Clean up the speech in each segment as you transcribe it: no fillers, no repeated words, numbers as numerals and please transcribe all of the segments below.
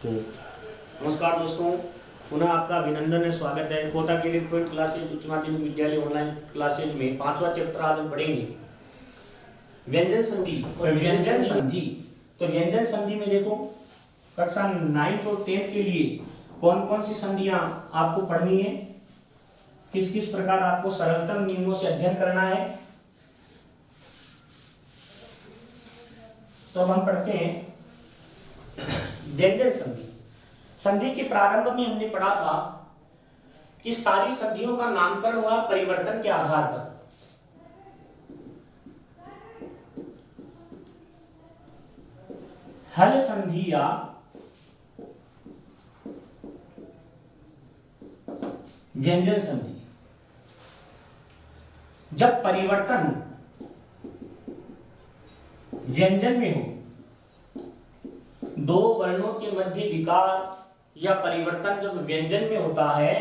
तो नमस्कार दोस्तों, पुनः आपका अभिनंदन है, स्वागत है। कोटा के लिए पॉइंट क्लासेज उच्च माध्यमिक विद्यालय ऑनलाइन क्लासेज में 5वां चैप्टर आज हम पढ़ेंगे व्यंजन संधि और व्यंजन संधि। तो व्यंजन संधि में देखो कक्षा 9th और 10th के लिए कौन कौन सी संधियां आपको पढ़नी है, किस किस प्रकार आपको सरलतम नियमों से अध्ययन करना है। तो अब हम पढ़ते हैं व्यंजन संधि। संधि के प्रारंभ में हमने पढ़ा था कि सारी संधियों का नामकरण हुआ परिवर्तन के आधार पर। हल संधि या व्यंजन संधि। जब परिवर्तन व्यंजन में हो, दो वर्णों के मध्य विकार या परिवर्तन जब व्यंजन में होता है,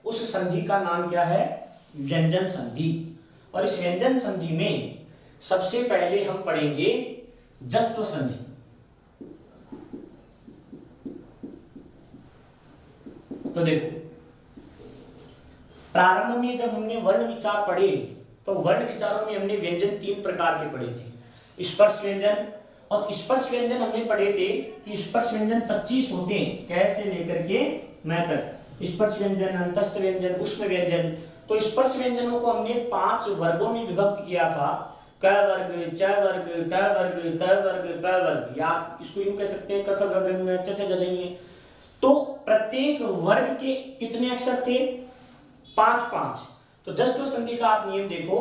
उस संधि का नाम क्या है? व्यंजन संधि। और इस व्यंजन संधि में सबसे पहले हम पढ़ेंगे जस्त्व संधि। तो देखो, प्रारंभ में जब हमने वर्ण विचार पढ़े तो वर्ण विचारों में हमने व्यंजन 3 प्रकार के पढ़े थे। स्पर्श व्यंजन, और स्पर्श व्यंजन हमने पढ़े थे कि स्पर्श व्यंजन 25 होते हैं, कै से लेकर के मैं तक। स्पर्श व्यंजन, अंतस्थ व्यंजन, उष्म व्यंजन। तो स्पर्श व्यंजनों को हमने 5 वर्गों में विभक्त किया था। क वर्ग, च वर्ग, ट वर्ग, त वर्ग, प वर्ग, या इसको यूं कह सकते हैं क ख ग घ ङ च छ ज झ। तो प्रत्येक वर्ग के कितने अक्षर थे? 5-5। तो जस्त्व संधि का आप नियम देखो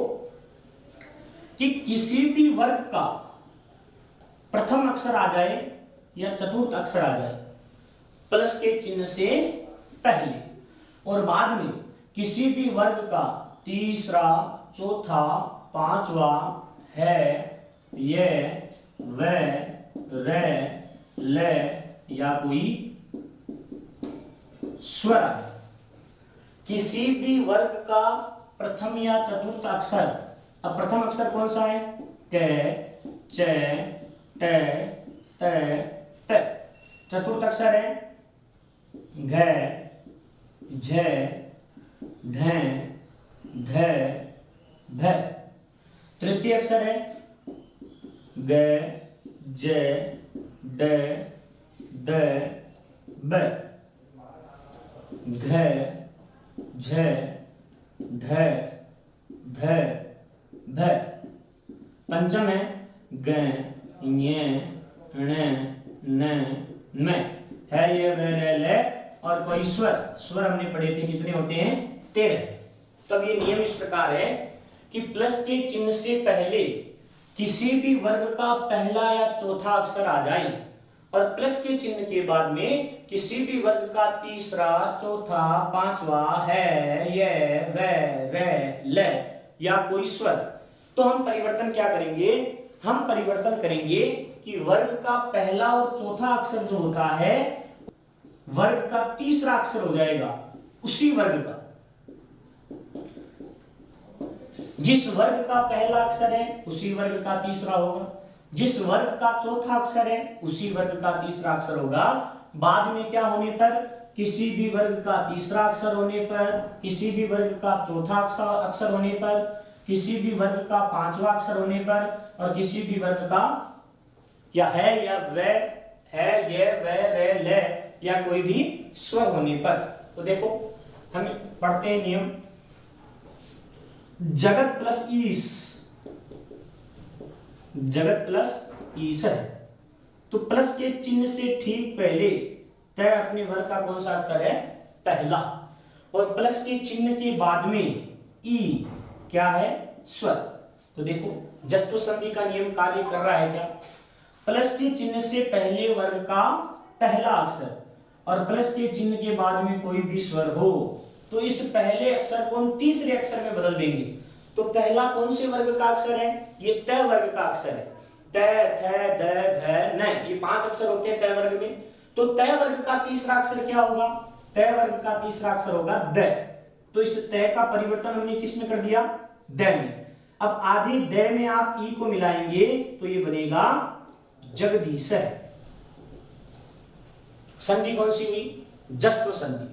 कि किसी भी वर्ग का प्रथम अक्षर आ जाए या चतुर्थ अक्षर आ जाए प्लस के चिन्ह से पहले, और बाद में किसी भी वर्ग का तीसरा, चौथा, पांचवा, है, ये, वे, रे, ले या कोई स्वर आ जाए। किसी भी वर्ग का प्रथम या चतुर्थ अक्षर, अब प्रथम अक्षर कौन सा है? क, च, ट, त, त। चतुर्थ अक्षर है घ, झ, ढ, ध, भ। तृतीय अक्षर है ग, ज, ड, द, ब। घ, झ, ढ, ध, भ। पंचम है ग, ञ, ण, न, म। है ये वे रे ले और कोई स्वर। स्वर हमने पढ़े थे, कितने होते हैं? 13। तब ये नियम इस प्रकार है कि प्लस के चिन्ह से पहले किसी भी वर्ग का पहला या चौथा अक्षर आ जाए, और प्लस के चिन्ह के बाद में किसी भी वर्ग का तीसरा, चौथा, पांचवा, है, ये, वे, रे, ले या कोई स्वर। तो हम परिवर्तन क्या करेंगे? हम परिवर्तन करेंगे कि वर्ग का पहला और चौथा अक्षर जो होता है, वर्ग का तीसरा अक्षर हो जाएगा उसी वर्ग का। जिस वर्ग का पहला अक्षर है उसी वर्ग का तीसरा होगा, जिस वर्ग का चौथा अक्षर है उसी वर्ग का तीसरा अक्षर होगा। बाद में क्या होने पर? किसी भी वर्ग का तीसरा अक्षर होने पर, किसी भी वर्ग का चौथा अक्षर होने पर, किसी भी वर्ग का पांचवा अक्षर होने पर, और किसी भी वर्ग का या है या वे, है, ये, वे, रे, ले या कोई भी स्वर होने पर। तो देखो हम पढ़ते हैं नियम। जगत प्लस ईस, जगत प्लस ईस है, तो प्लस के चिन्ह से ठीक पहले तय अपने वर्ग का कौन सा अक्षर है? पहला। और प्लस के चिन्ह के बाद में ई क्या है? स्वर। तो देखो जस्त्व संधि का नियम कार्य कर रहा है क्या? प्लस के चिन्ह से पहले वर्ग का पहला अक्षर और प्लस के चिन्ह के बाद में कोई भी स्वर हो, तो इस पहले अक्षर को हम तीसरे अक्षर में बदल देंगे। तो पहला कौन से वर्ग का अक्षर है? ये त वर्ग का अक्षर है। त, थ, द, ध, न, ये 5 अक्षर होते हैं त वर्ग में। तो त वर्ग का तीसरा अक्षर क्या होगा? त वर्ग का तीसरा अक्षर होगा द। तो इस त का परिवर्तन हमने किस में कर दिया? द में। अब आधे द में आप ई को मिलाएंगे तो ये बनेगा जगदीश है। संधि कौन सी हुई? जस्त्व संधि।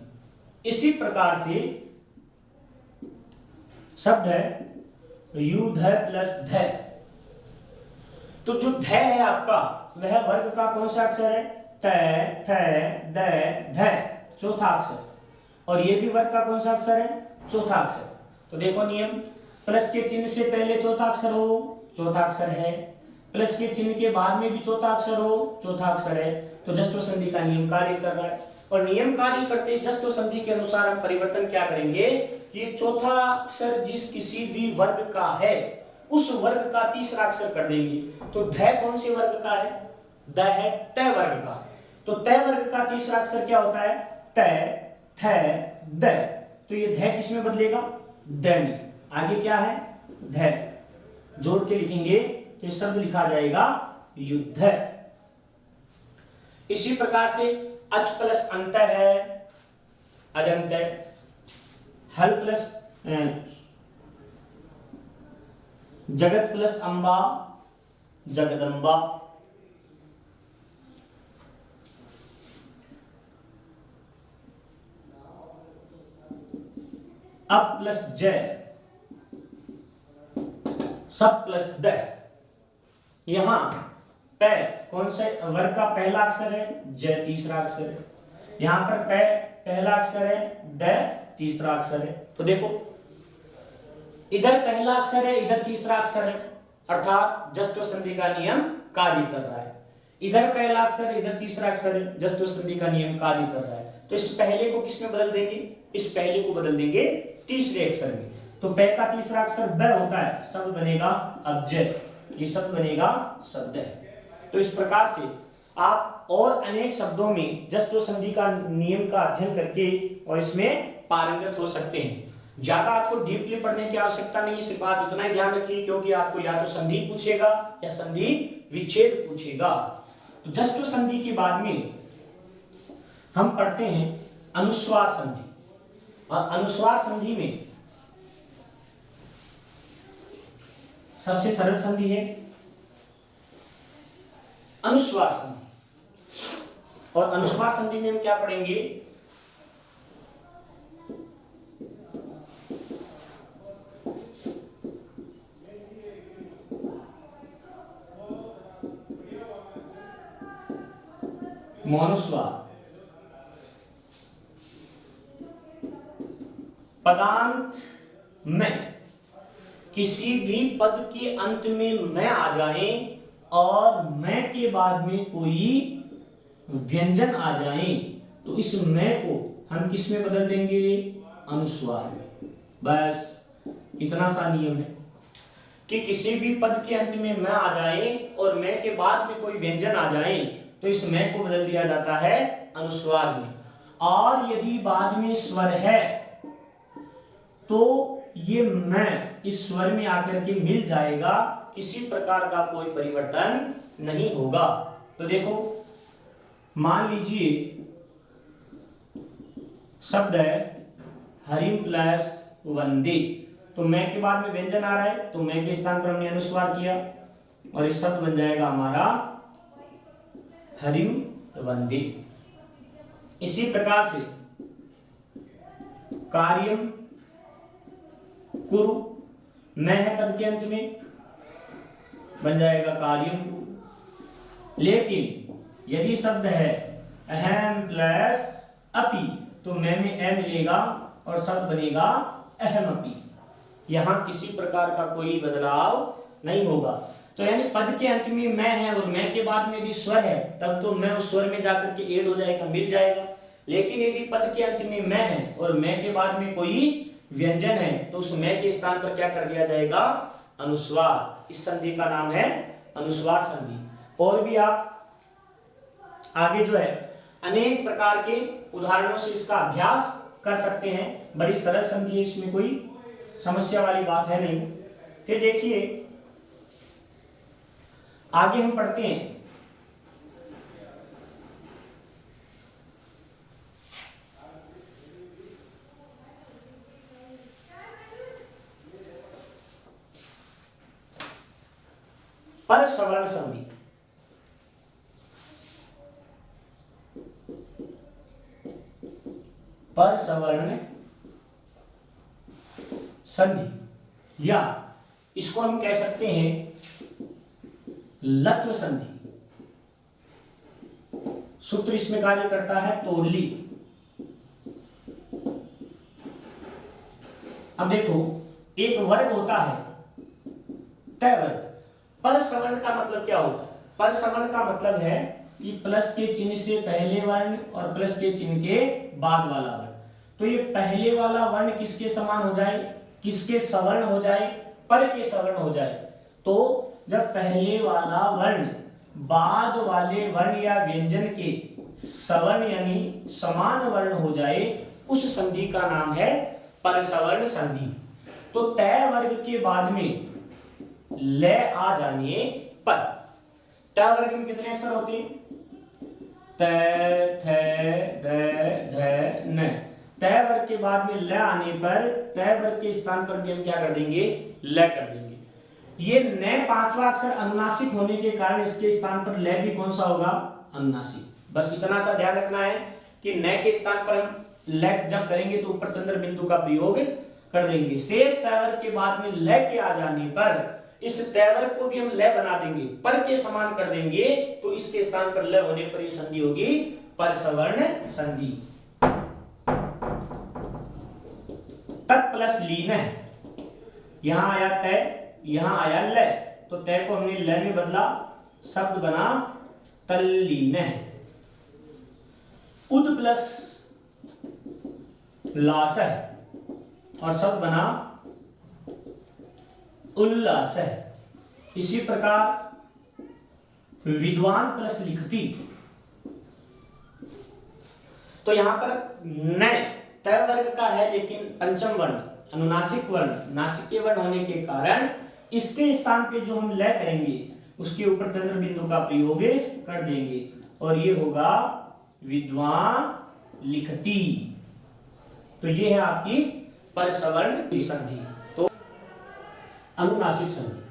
इसी प्रकार से शब्द है युध प्लस ध। तो जो ध है आपका वह वर्ग का कौन सा अक्षर है? त, थ, द, ध, चौथा अक्षर। और ये भी वर्ग का कौन सा अक्षर है? चौथा अक्षर। तो देखो नियम, प्लस के चिन्ह से पहले चौथा अक्षर हो, चौथा अक्षर है। प्लस के चिन्ह के बाद में भी चौथा अक्षर हो, चौथा अक्षर है। तो जस्त्व संधि का नियम कार्य कर रहा है। और नियम कार्य करते जस्त्व संधि के अनुसार हम परिवर्तन क्या करेंगे? ये चौथा अक्षर जिस किसी भी वर्ग का है उस वर्ग का तीसरा अक्षर कर देंगे। तो ध कौन से वर्ग का है? द है त वर्ग का। तो त वर्ग का तीसरा अक्षर क्या होता है? त, थ, द। तो ये ध किस में बदलेगा? द में। आगे क्या है? ध। जोड़ के लिखेंगे तो शब्द लिखा जाएगा युद्ध। इसी प्रकार से अच प्लस अंत है अजंत। हल प्लस जगत plus Amba Jagdamba. Up plus जय सब प्लस द। यहां प कौन से वर्ग का पहला अक्षर है? जय तीसरा अक्षर है। यहां पर प पहला अक्षर है, द तीसरा अक्षर है। तो देखो इधर पहला अक्षर है, इधर तीसरा अक्षर है, अर्थात जस्त्व संधि का नियम कार्य कर रहा है। इधर पहला अक्षर, इधर तीसरा अक्षर है, जस्त्व संधि का नियम कार्य कर रहा है। तो इस पहले को किस में बदल देंगे? इस पहले को बदल देंगे तीसरे अक्षर में। तो प का तीसरा अक्षर ब होता है, शब्द बनेगा अब्जय। ये शब्द बनेगा शब्द। तो इस प्रकार से आप और अनेक शब्दों में जस्त्व संधि का नियम का अध्ययन करके और इसमें पारंगत हो सकते हैं। ज्यादा आपको डीपली पढ़ने की आवश्यकता नहीं है, सिर्फ आप इतना ही ध्यान रखिए क्योंकि आपको या तो संधि पूछेगा या संधि विच्छेद पूछेगा। तो जस्त्व संधि के बाद में हम पढ़ते हैं अनुस्वार संधि। और अनुस्वार संधि में सबसे सरल संधि है अनुस्वार संधि। और अनुस्वार संधि में हम क्या पढ़ेंगे? मौनुस्वार, पदांत में किसी भी पद के अंत में मैं आ जाए और मैं के बाद में कोई व्यंजन आ जाए तो इस मैं को हम किस में बदल देंगे? अनुस्वार में। बस इतना सा नियम है कि किसी भी पद के अंत में मैं आ जाए और मैं के बाद में कोई व्यंजन आ जाए तो इस मैं को बदल दिया जाता है अनुस्वार में। और यदि बाद में स्वर है तो ये मैं इस स्वर में आकर के मिल जाएगा, किसी प्रकार का कोई परिवर्तन नहीं होगा। तो देखो मान लीजिए शब्द है हरिम प्लस वंदे। तो मैं के बाद में व्यंजन आ रहा है तो मैं के स्थान पर हमने अनुस्वार किया और ये शब्द बन जाएगा हमारा हरिम वंदे। इसी प्रकार से कार्यम कुरु, मैं है पद के अंत में, बन जाएगा कार्यम कुरु। लेकिन यदि शब्द है अहम प्लस अपि तो मैं में ए मिलेगा और शब्द बनेगा अहमपि। यहां किसी प्रकार का कोई बदलाव नहीं होगा। तो यानी पद के अंत में मैं है और मैं के बाद में यदि स्वर है तब तो मैं उस स्वर में जाकर के ऐड हो जाएगा, मिल जाएगा। लेकिन यदि पद के अंत में मैं है और मैं के बाद में कोई व्यंजन है तो उस मैं के स्थान पर क्या कर दिया जाएगा? अनुस्वार। इस संधि का नाम है अनुस्वार संधि। और भी आप आगे जो है अनेक प्रकार के उदाहरणों से इसका अभ्यास कर सकते हैं। बड़ी सरल संधि है, इसमें कोई समस्या वाली बात है नहीं। फिर देखिए आगे हम पढ़ते हैं पर सवर्ण संधि। पर सवर्ण संधि, या इसको हम कह सकते हैं लत्व संधि। सूत्र इसमें कार्य करता है तोरली। अब देखो, एक वर्ग होता है तय वर्ग। पर सवर्ण का मतलब क्या होता है? पर सवर्ण का मतलब है कि प्लस के चिन्ह से पहले वर्ण और प्लस के चिन्ह के बाद वाला वर्ण। तो ये पहले वाला वर्ण किसके समान हो जाए? किसके सवर्ण हो जाए? पर के सवर्ण हो जाए। तो जब पहले वाला वर्ण बाद वाले वर्ण या व्यंजन के सवर्ण यानी समान वर्ण हो जाए, उस संधि का नाम है परसवर्ण संधि। तो तय वर्ग के बाद में ल आ जाने पर, तय वर्ग में कितने अक्षर होते हैं? त, थ, द, ध, न। तय वर्ग के बाद में ल आने पर तय वर्ग के स्थान पर भी हम क्या कर देंगे? ल कर देंगे। ये न पांचवा अक्षर अनुनासिक होने के कारण इसके स्थान पर ल भी कौन सा होगा? अनुनासिक। बस इतना सा ध्यान रखना है कि न के स्थान पर हम ल जब करेंगे तो ऊपर चंद्र बिंदु का प्रयोग कर देंगे। शेष तय वर्ग के बाद में ल के आ जाने पर इस तय वर्ग को भी हम ल बना देंगे, पर के समान कर देंगे, तो इसके स्थान पर ल होने पर यह संधि होगी परसवर्ण संधि। तत् प्लस लीन है, यहां आया तय, यहां आया ल, तो तय को हमने ल में बदला, शब्द बना तल्लीन है। उद प्लस लास है और शब्द बना उल्लास है। इसी प्रकार विद्वान प्लस लिखती, तो यहां पर न तय वर्ग का है लेकिन पंचम वर्ण अनुनासिक वर्ण नासिक वर्ण होने के कारण इसके स्थान पे जो हम ल करेंगे उसके ऊपर चंद्र बिंदु का प्रयोग कर देंगे और ये होगा विद्वान लिखती। तो ये है आपकी परसवर्ण संधि, तो अनुनासिक संधि।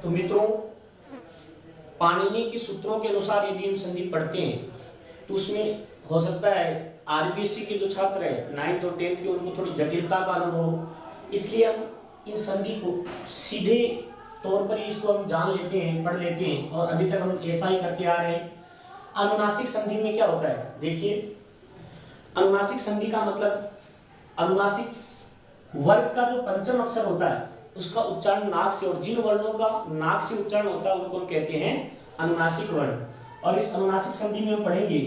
तो मित्रों, पाणिनि के सूत्रों के अनुसार यदि हम संधि पढ़ते हैं तो उसमें हो सकता है आरबीएससी के जो छात्र है 9th और 10th के, उनको थोड़ी जटिलता का अनुभव हो, इसलिए हम इन संधि को सीधे तौर पर इसको हम जान लेते हैं, पढ़ लेते हैं और अभी तक हम ऐसा ही करते आ रहे हैं। अनुनासिक संधि में क्या होता है? देखिए, अनुनासिक संधि का मतलब अनुनासिक वर्ग का जो पंचम अक्षर होता है उसका उच्चारण नाक से, और जिन वर्णों का नाक से उच्चारण होता है उनको हम कहते हैं अनुनासिक वर्ण। और इस अनुनासिक संधि में हम पढ़ेंगे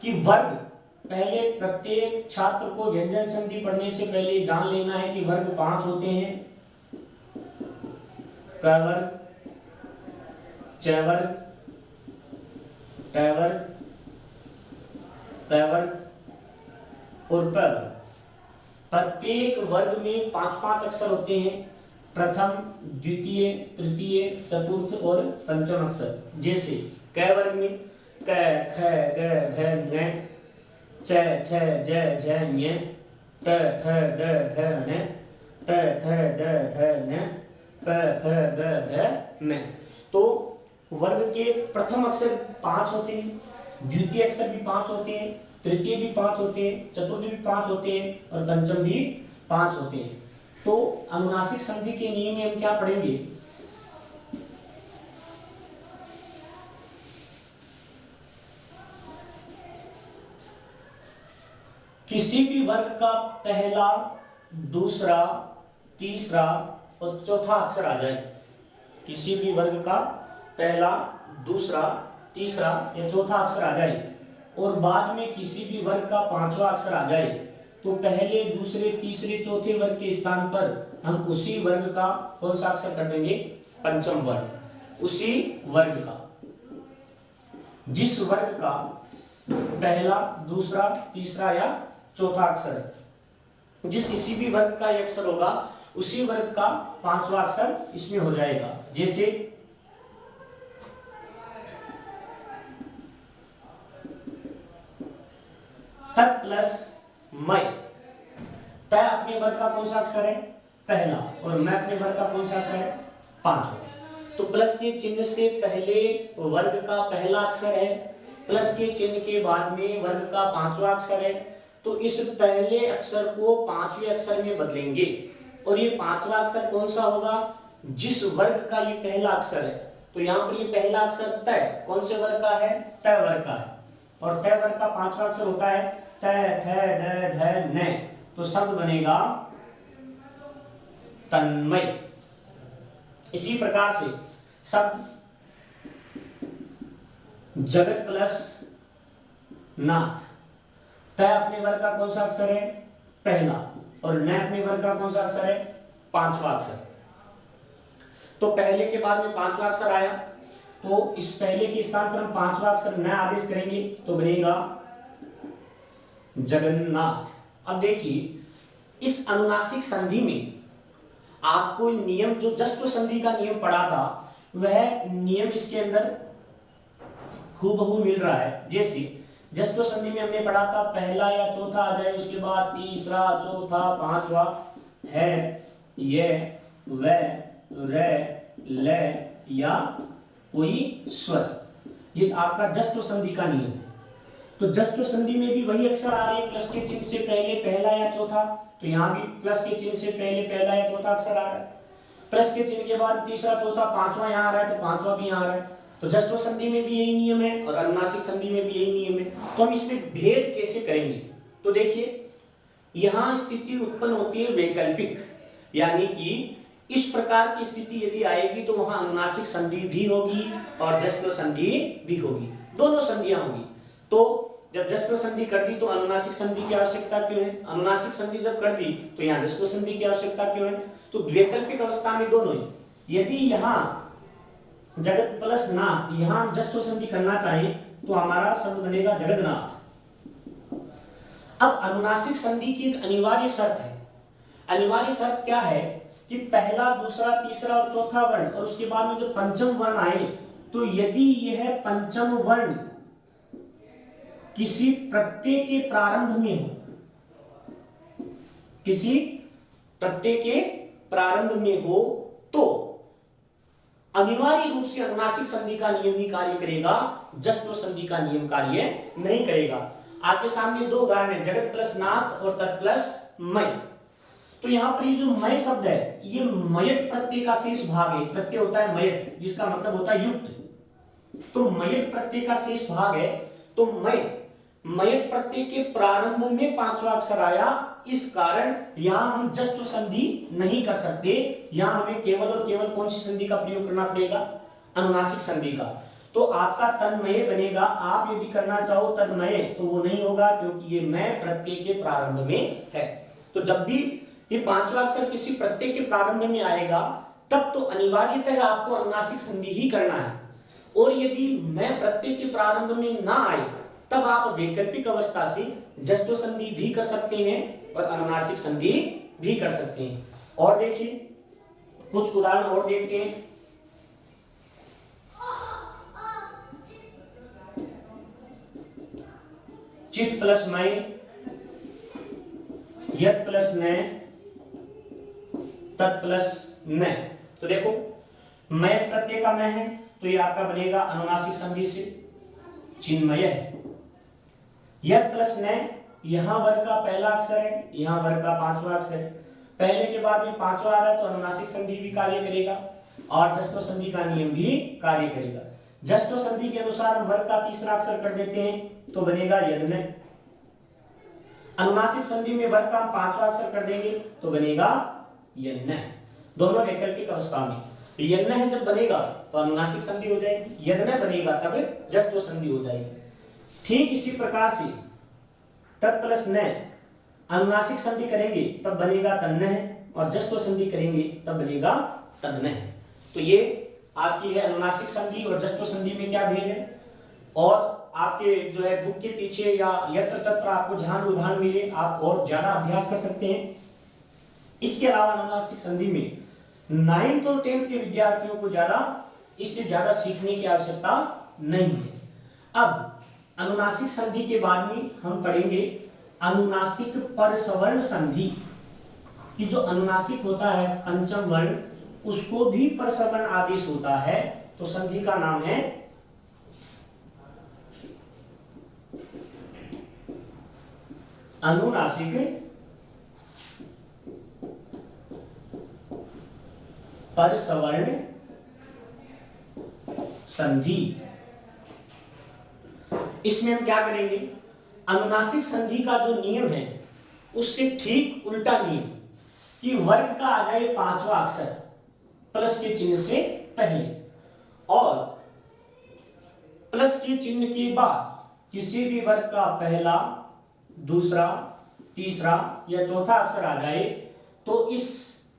कि वर्ग, पहले प्रत्येक छात्र को व्यंजन संधि पढ़ने से पहले जान लेना है कि वर्ग 5 होते हैं। क वर्ग, च वर्ग, ट वर्ग, त वर्ग और प वर्ग। प्रत्येक वर्ग में 5-5 अक्षर होते हैं, प्रथम, द्वितीय, तृतीय, चतुर्थ और पंचम अक्षर। जैसे क वर्ग में क, ख, ग, घ, ङ, च, छ, ज, झ, ञ, ट, थ, ड, ढ, ण, त, थ, ड, ध, न, प, फ, ब, भ, म। तो वर्ग के प्रथम अक्षर 5 होते हैं, द्वितीय अक्षर भी 5 होते हैं, तृतीय भी 5 होते हैं, चतुर्थ भी 5 होते हैं और पंचम भी 5 होते हैं। तो अनुनासिक संधि के नियम में हम क्या पढ़ेंगे? किसी भी वर्ग का पहला, दूसरा, तीसरा और चौथा अक्षर आ जाए, किसी भी वर्ग का पहला, दूसरा, तीसरा या चौथा अक्षर आ जाए और बाद में किसी भी वर्ग का 5वां अक्षर आ जाए, तो पहले, दूसरे, तीसरे, चौथे वर्ग के स्थान पर हम उसी वर्ग का कौन सा अक्षर कर देंगे? पंचम वर्ग। उसी वर्ग का, जिस वर्ग का पहला, दूसरा, तीसरा या चौथा अक्षर, जिस किसी भी वर्ग का एक अक्षर होगा उसी वर्ग का 5वां अक्षर इसमें हो जाएगा। जैसे तत् प्लस मय, तय अपने वर्ग का कौन सा अक्षर है? पहला। और मैं अपने वर्ग का कौन सा अक्षर है? पांचवा। तो प्लस के चिन्ह से पहले वर्ग का पहला अक्षर है, प्लस के चिन्ह के बाद में वर्ग का पांचवा अक्षर है। तो इस पहले अक्षर को पांचवें अक्षर में बदलेंगे और ये पांचवा अक्षर कौन सा होगा? जिस वर्ग का ये पहला अक्षर है। तो यहाँ पर ये पहला अक्षर तय कौन से वर्ग का है? तय वर्ग का है। और तय वर्ग का पांचवा अक्षर होता है तय, थ, द, ध, न। तो शब्द बनेगा तन्मय। इसी प्रकार से शब्द जगत प्लस नाथ। तय अपने वर्ग का कौन सा अक्षर है? पहला। और न अपने वर्ग का कौन सा अक्षर है? पांचवा अक्षर। तो पहले के बाद में पांचवा अक्षर आया, तो इस पहले के स्थान पर हम पांचवा अक्षर न आदेश करेंगे तो बनेगा जगन्नाथ। अब देखिए, इस अनुनासिक संधि में आपको नियम जो जस्त्व संधि का नियम पढ़ा था वह नियम इसके अंदर हूबहू मिल रहा है। जैसे जस्त्व संधि में हमने पढ़ा था पहला या चौथा आ जाए, उसके बाद तीसरा, चौथा, पांचवा है, ये, व, र, ल या कोई स्वर। ये आपका जस्त्व संधि का नियम है। तो जस्त्व संधि में भी वही अक्षर आ रहे हैं प्लस के चिन्ह से पहले पहला या चौथा। तो यहाँ भी प्लस के चिन्ह से पहले पहला या चौथा अक्षर आ रहा है। प्लस के चिन्ह के बाद तीसरा, चौथा, पांचवा यहाँ आ रहा है, तो पांचवा भी यहाँ आ रहा है। तो जस्त्व संधि में भी यही नियम है और अनुनासिक संधि में भी यही नियम है। तो हम इसमें भेद कैसे करेंगे? तो देखिए, यहाँ स्थिति उत्पन्न होती है वैकल्पिक, यानी कि इस प्रकार की स्थिति यदि आएगी तो वहां अनुनासिक संधि भी होगी और जस्त्व संधि भी होगी, दोनों संधियां होगी। तो जब जस्त्व संधि कर दी तो अनुनासिक संधि की आवश्यकता क्यों है? अनुनासिक संधि जब कर दी तो यहाँ जस्त्व संधि की आवश्यकता क्यों है? तो वैकल्पिक अवस्था में दोनों ही। यदि यहाँ जगत प्लस नाथ, यहाँ हम जस्त्व संधि करना चाहिए तो हमारा शब्द बनेगा जगन्नाथ। अब अनुनासिक संधि की एक अनिवार्य शर्त है। अनिवार्य शर्त क्या है कि पहला, दूसरा, तीसरा और चौथा वर्ण और उसके बाद में जो पंचम वर्ण आए, तो यदि यह पंचम वर्ण किसी प्रत्यय के प्रारंभ में हो, किसी प्रत्यय के प्रारंभ में हो, तो अनिवार्य रूप से अनुनासिक संधि का नियम ही कार्य करेगा, जस्त्व संधि का नियम कार्य नहीं करेगा। आपके सामने दो उदाहरण है, जगत प्लस नाथ और तत् प्लस मय। तो यहाँ पर ये जो मय शब्द है, ये मयट प्रत्यय का शेष भाग है। प्रत्यय होता है मयट, जिसका मतलब होता है युक्त। तो मयट प्रत्यय का शेष भाग है। तो मयट प्रत्यय के प्रारंभ में पांचवा अक्षर आया, इस कारण यहाँ हम जस्त्व संधि नहीं कर सकते। यहाँ हमें केवल और केवल कौन सी संधि का प्रयोग करना पड़ेगा? अनुनासिक संधि का। तो आपका तन्मय बनेगा। आप यदि करना चाहो तन्मय तो वो नहीं होगा, क्योंकि ये मय प्रत्यय के प्रारंभ में है। तो जब भी ये पांचवा अक्षर किसी प्रत्यय के प्रारंभ में आएगा, तब तो अनिवार्यतः आपको अनुनासिक संधि ही करना है। और यदि मय प्रत्यय के प्रारंभ में ना आए, तब आप वैकल्पिक अवस्था से जस्त्व संधि भी कर सकते हैं और अनुनासिक संधि भी कर सकते हैं। और देखिए, कुछ उदाहरण और देखते हैं। चित प्लस मय, यत प्लस न, तत् प्लस न। तो देखो, मय प्रत्यय का मय है, तो ये आपका बनेगा अनुनासिक संधि से चिन्मय है। यत प्लस न, यहां वर्ग का पहला अक्षर है, यहां वर्ग का पांचवा अक्षर है। पहले के बाद में पांचवा आ रहा है, तो अनुनासिक संधि भी कार्य करेगा और जस्त्व संधि का नियम भी कार्य करेगा। जस्त्व संधि के अनुसार हम वर्ग का तीसरा अक्षर कर देते हैं, तो बनेगा यद्न। अनुनासिक संधि में वर्ग का हम पांचवा अक्षर कर देंगे तो बनेगा यन्न। दोनों वैकल्पिक अवस्था में यन्न है जब बनेगा तो अनुनासिक संधि हो जाएगी, यद्न बनेगा तब जस्त्व संधि हो जाएगी। ठीक इसी प्रकार से तत् प्लस न अनुनासिक संधि करेंगे तब बनेगा तन्न है, और जस्त्व संधि करेंगे तब बनेगा तद्न है। तो ये आपकी है अनुनासिक संधि और जस्त्व संधि में क्या भेद है। और आपके जो है बुक के पीछे या यत्र तत्र आपको जहां उदाहरण मिले आप और ज्यादा अभ्यास कर सकते हैं। इसके अलावा अनुनासिक संधि में 9th और 10th के विद्यार्थियों को ज्यादा इससे ज्यादा सीखने की आवश्यकता नहीं है। अब अनुनासिक संधि के बाद में हम पढ़ेंगे अनुनासिक परसवर्ण संधि। कि जो अनुनासिक होता है पंचम वर्ण उसको भी परसवर्ण आदेश होता है, तो संधि का नाम है अनुनासिक परसवर्ण संधि। इसमें हम क्या करेंगे, अनुनासिक संधि का जो नियम है उससे ठीक उल्टा नियम कि वर्ग का आ जाए पांचवा अक्षर प्लस के चिन्ह से पहले और प्लस के चिन्ह के बाद किसी भी वर्ग का पहला, दूसरा, तीसरा या चौथा अक्षर आ जाए तो इस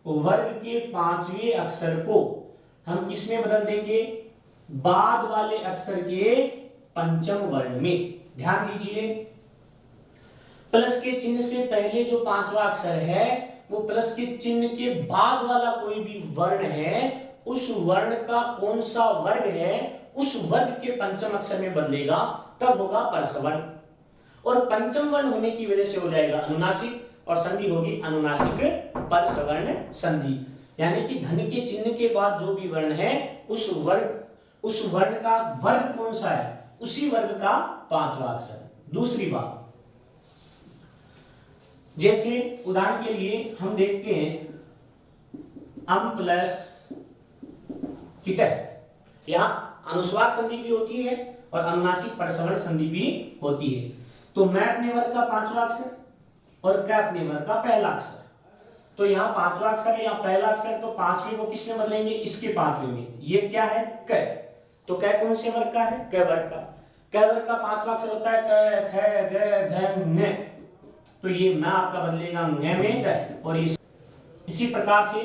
वर्ग के पांचवें अक्षर को हम किसमें बदल देंगे, बाद वाले अक्षर के पंचम वर्ण में। ध्यान दीजिए, प्लस के चिन्ह से पहले जो पांचवा अक्षर है वो प्लस के चिन्ह के बाद वाला कोई भी वर्ण है, उस वर्ण का कौन सा वर्ग है उस वर्ग के पंचम अक्षर में बदलेगा, तब होगा परसवर्ण। और पंचम वर्ण होने की वजह से हो जाएगा अनुनासिक और संधि होगी अनुनासिक परसवर्ण संधि। यानी कि धन के चिन्ह के बाद जो भी वर्ण है उस वर्ण का वर्ग कौन सा है, उसी वर्ग का पांचवा अक्षर। दूसरी बात, जैसे उदाहरण के लिए हम देखते हैं अम प्लस कित, यहां अनुस्वार संधि भी होती है और अनुनासिक परसवर्ण संधि भी होती है। तो मैं अपने वर्ग का पांचवा अक्षर और क अपने वर्ग का पहला अक्षर, तो यहाँ पांचवा अक्षर है, यहाँ पहला अक्षर, तो पांचवें को किसमें बदलेंगे, इसके पांचवें में। ये क्या है, क, तो क कौन से वर्ग का है, क वर्ग का। क वर्ग का पांचवा अक्षर होता है क, ख, ग, घ, न, तो ये मैं आपका बदलेगा न में ट, और इसी प्रकार से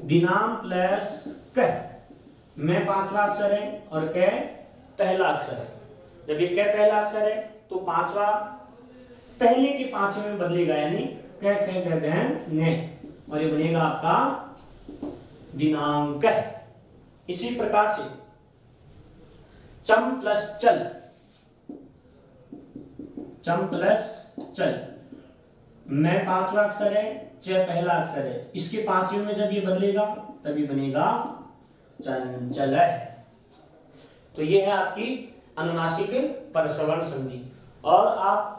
दिनाम प्लस क, मैं पांचवा अक्षर है और क पहला अक्षर है। जब ये क पहला अक्षर है तो पांचवा पहले के पांचवें में बदलेगा, यानी क, ख, ग, घ, न, और ये बनेगा आपका दिनांक। इसी प्रकार से चम प्लस चल, चम प्लस चल, मैं पांचवा अक्षर है, च पहला अक्षर है, इसके पांचवें में जब ये बदलेगा तभी बनेगा चंचल है। तो ये है आपकी अनुनासिक परसवर्ण संधि, और आप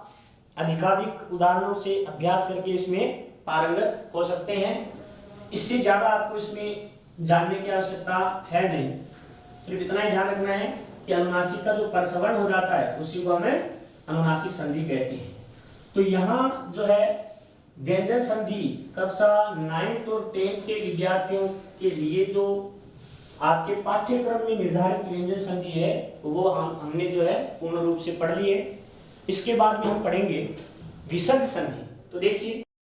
अधिकाधिक उदाहरणों से अभ्यास करके इसमें पारंगत हो सकते हैं। इससे ज्यादा आपको इसमें जानने की आवश्यकता है नहीं, सिर्फ इतना ही ध्यान रखना है कि अनुनासिक का जो परसवर्ण हो जाता है उसी को हमें अनुनासिक संधि कहते हैं। तो यहाँ जो है व्यंजन संधि कक्षा 9th और 10th के विद्यार्थियों के लिए जो आपके पाठ्यक्रम में निर्धारित व्यंजन संधि है वो हमने जो है पूर्ण रूप से पढ़ ली है। इसके बाद में हम पढ़ेंगे विसर्ग संधि। तो देखिए